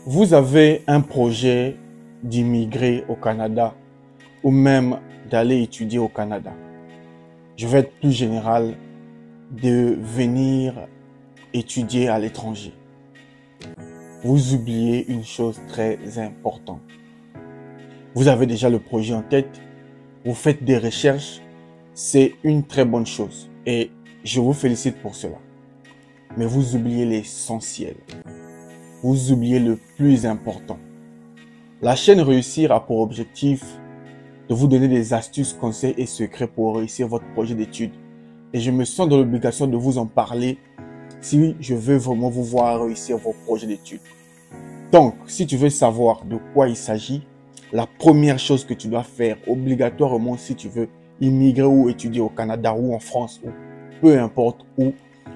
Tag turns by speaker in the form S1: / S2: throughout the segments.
S1: Vous avez un projet d'immigrer au Canada ou même d'aller étudier au Canada. Je vais être plus général, de venir étudier à l'étranger. Vous oubliez une chose très importante. Vous avez déjà le projet en tête, vous faites des recherches, c'est une très bonne chose et je vous félicite pour cela. Mais vous oubliez l'essentiel. Vous oubliez le plus important. La chaîne Réussir a pour objectif de vous donner des astuces, conseils et secrets pour réussir votre projet d'études. Et je me sens dans l'obligation de vous en parler si je veux vraiment vous voir réussir vos projets d'études. Donc, si tu veux savoir de quoi il s'agit, la première chose que tu dois faire obligatoirement si tu veux immigrer ou étudier au Canada ou en France ou peu importe où,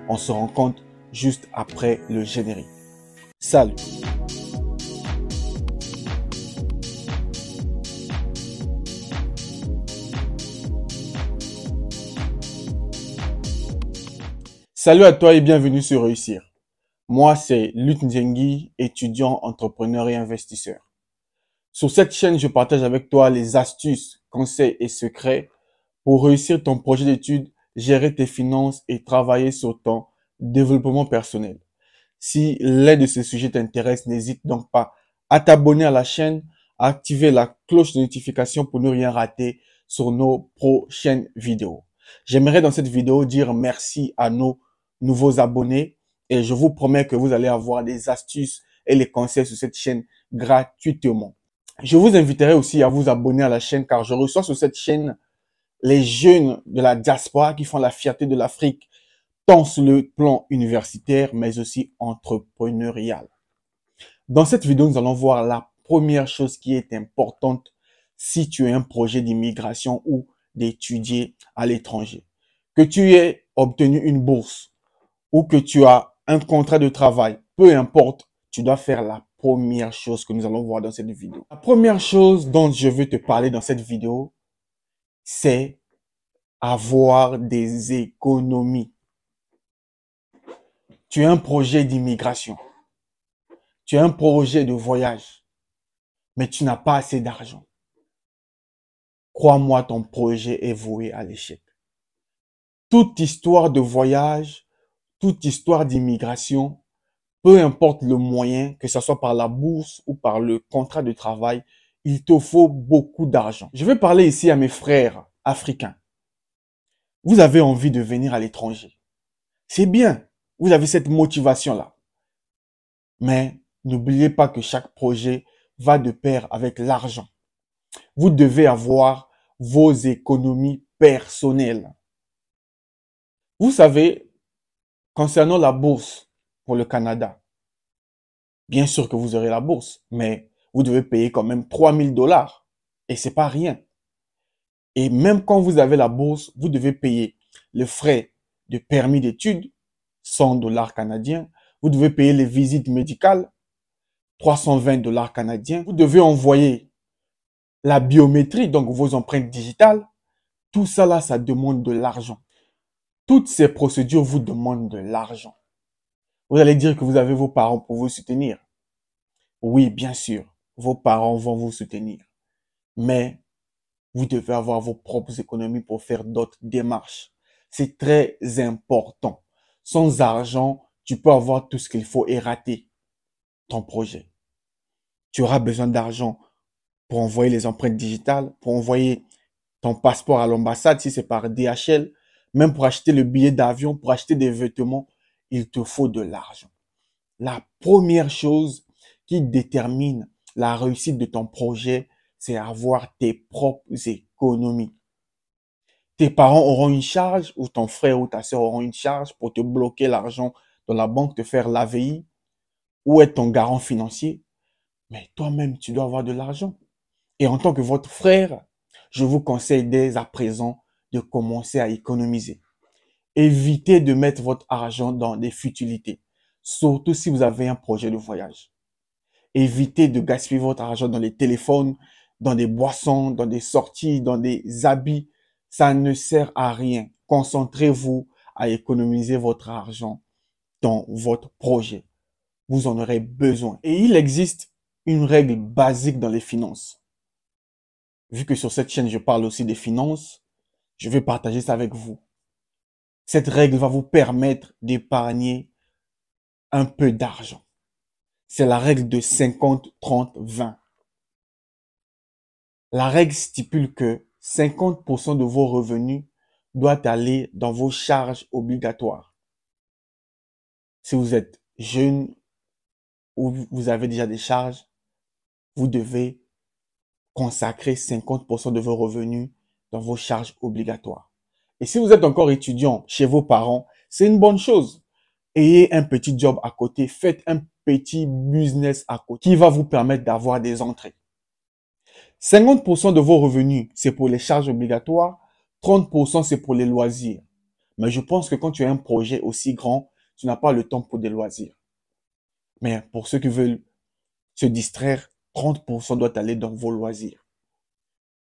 S1: on se rend compte juste après le générique. Salut! Salut à toi et bienvenue sur Réussir. Moi, c'est Lut Nzengi, étudiant, entrepreneur et investisseur. Sur cette chaîne, je partage avec toi les astuces, conseils et secrets pour réussir ton projet d'études, gérer tes finances et travailler sur ton développement personnel. Si l'un de ces sujets t'intéresse, n'hésite donc pas à t'abonner à la chaîne, à activer la cloche de notification pour ne rien rater sur nos prochaines vidéos. J'aimerais dans cette vidéo dire merci à nos nouveaux abonnés et je vous promets que vous allez avoir des astuces et les conseils sur cette chaîne gratuitement. Je vous inviterai aussi à vous abonner à la chaîne car je reçois sur cette chaîne les jeunes de la diaspora qui font la fierté de l'Afrique, tant sur le plan universitaire, mais aussi entrepreneurial. Dans cette vidéo, nous allons voir la première chose qui est importante si tu as un projet d'immigration ou d'étudier à l'étranger. Que tu aies obtenu une bourse ou que tu as un contrat de travail, peu importe, tu dois faire la première chose que nous allons voir dans cette vidéo. La première chose dont je veux te parler dans cette vidéo, c'est avoir des économies. Tu as un projet d'immigration. Tu as un projet de voyage. Mais tu n'as pas assez d'argent. Crois-moi, ton projet est voué à l'échec. Toute histoire de voyage, toute histoire d'immigration, peu importe le moyen, que ce soit par la bourse ou par le contrat de travail, il te faut beaucoup d'argent. Je vais parler ici à mes frères africains. Vous avez envie de venir à l'étranger. C'est bien. Vous avez cette motivation-là. Mais n'oubliez pas que chaque projet va de pair avec l'argent. Vous devez avoir vos économies personnelles. Vous savez, concernant la bourse pour le Canada, bien sûr que vous aurez la bourse, mais vous devez payer quand même 3000 dollars. Et c'est pas rien. Et même quand vous avez la bourse, vous devez payer les frais de permis d'études, 100 dollars canadiens. Vous devez payer les visites médicales, 320 dollars canadiens. Vous devez envoyer la biométrie, donc vos empreintes digitales. Tout ça là, ça demande de l'argent. Toutes ces procédures vous demandent de l'argent. Vous allez dire que vous avez vos parents pour vous soutenir. Oui, bien sûr, vos parents vont vous soutenir. Mais vous devez avoir vos propres économies pour faire d'autres démarches. C'est très important. Sans argent, tu peux avoir tout ce qu'il faut et rater ton projet. Tu auras besoin d'argent pour envoyer les empreintes digitales, pour envoyer ton passeport à l'ambassade si c'est par DHL, même pour acheter le billet d'avion, pour acheter des vêtements, il te faut de l'argent. La première chose qui détermine la réussite de ton projet, c'est avoir tes propres économies. Tes parents auront une charge ou ton frère ou ta soeur auront une charge pour te bloquer l'argent dans la banque, te faire l'AVI ou être ton garant financier. Mais toi-même, tu dois avoir de l'argent. Et en tant que votre frère, je vous conseille dès à présent de commencer à économiser. Évitez de mettre votre argent dans des futilités, surtout si vous avez un projet de voyage. Évitez de gaspiller votre argent dans les téléphones, dans des boissons, dans des sorties, dans des habits. Ça ne sert à rien. Concentrez-vous à économiser votre argent dans votre projet. vous en aurez besoin. Et il existe une règle basique dans les finances. Vu que sur cette chaîne, je parle aussi des finances, je vais partager ça avec vous. Cette règle va vous permettre d'épargner un peu d'argent. C'est la règle de 50-30-20. La règle stipule que 50% de vos revenus doivent aller dans vos charges obligatoires. Si vous êtes jeune ou vous avez déjà des charges, vous devez consacrer 50% de vos revenus dans vos charges obligatoires. Et si vous êtes encore étudiant chez vos parents, c'est une bonne chose. Ayez un petit job à côté, faites un petit business à côté qui va vous permettre d'avoir des entrées. 50% de vos revenus, c'est pour les charges obligatoires, 30% c'est pour les loisirs. Mais je pense que quand tu as un projet aussi grand, tu n'as pas le temps pour des loisirs. Mais pour ceux qui veulent se distraire, 30% doit aller dans vos loisirs.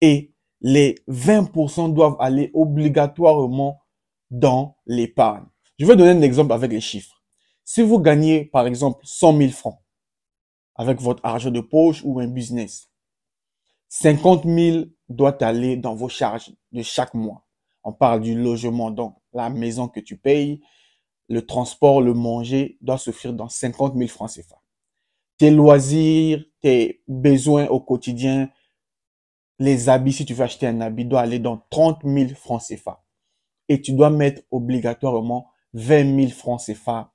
S1: Et les 20% doivent aller obligatoirement dans l'épargne. Je vais donner un exemple avec les chiffres. Si vous gagnez, par exemple, 100 000 francs avec votre argent de poche ou un business, 50 000 doit aller dans vos charges de chaque mois. On parle du logement, donc la maison que tu payes, le transport, le manger doit s'offrir dans 50 000 francs CFA. Tes loisirs, tes besoins au quotidien, les habits, si tu veux acheter un habit, doit aller dans 30 000 francs CFA. Et tu dois mettre obligatoirement 20 000 francs CFA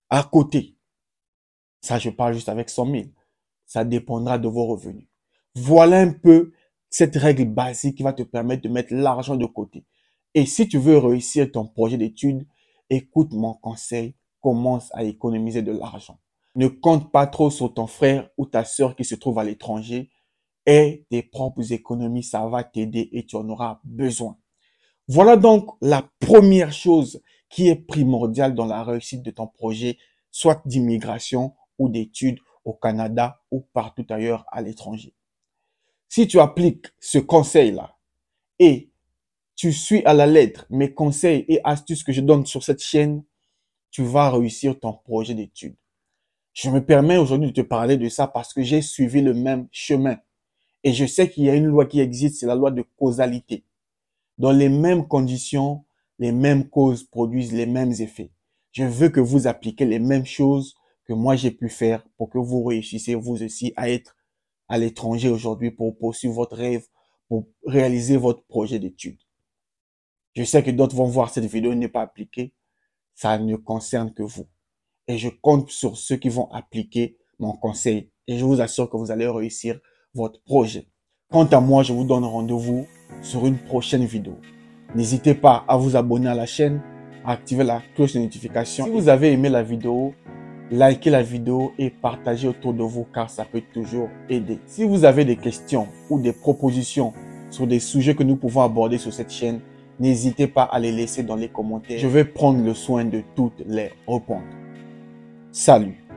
S1: à côté. Ça, je parle juste avec 100 000. Ça dépendra de vos revenus. Voilà un peu cette règle basique qui va te permettre de mettre l'argent de côté. Et si tu veux réussir ton projet d'études, écoute mon conseil, commence à économiser de l'argent. Ne compte pas trop sur ton frère ou ta sœur qui se trouve à l'étranger. Aie tes propres économies, ça va t'aider et tu en auras besoin. Voilà donc la première chose qui est primordiale dans la réussite de ton projet, soit d'immigration ou d'études au Canada ou partout ailleurs à l'étranger. Si tu appliques ce conseil-là et tu suis à la lettre mes conseils et astuces que je donne sur cette chaîne, tu vas réussir ton projet d'études. Je me permets aujourd'hui de te parler de ça parce que j'ai suivi le même chemin. Et je sais qu'il y a une loi qui existe, c'est la loi de causalité. Dans les mêmes conditions, les mêmes causes produisent les mêmes effets. Je veux que vous appliquiez les mêmes choses que moi j'ai pu faire pour que vous réussissiez vous aussi à être à l'étranger aujourd'hui pour poursuivre votre rêve, pour réaliser votre projet d'études. Je sais que d'autres vont voir cette vidéo et ne pas appliquer. Ça ne concerne que vous. Et je compte sur ceux qui vont appliquer mon conseil. Et je vous assure que vous allez réussir votre projet. Quant à moi, je vous donne rendez-vous sur une prochaine vidéo. N'hésitez pas à vous abonner à la chaîne, à activer la cloche de notification. Si vous avez aimé la vidéo, likez la vidéo et partagez autour de vous car ça peut toujours aider. Si vous avez des questions ou des propositions sur des sujets que nous pouvons aborder sur cette chaîne, n'hésitez pas à les laisser dans les commentaires. Je vais prendre le soin de toutes les répondre. Salut!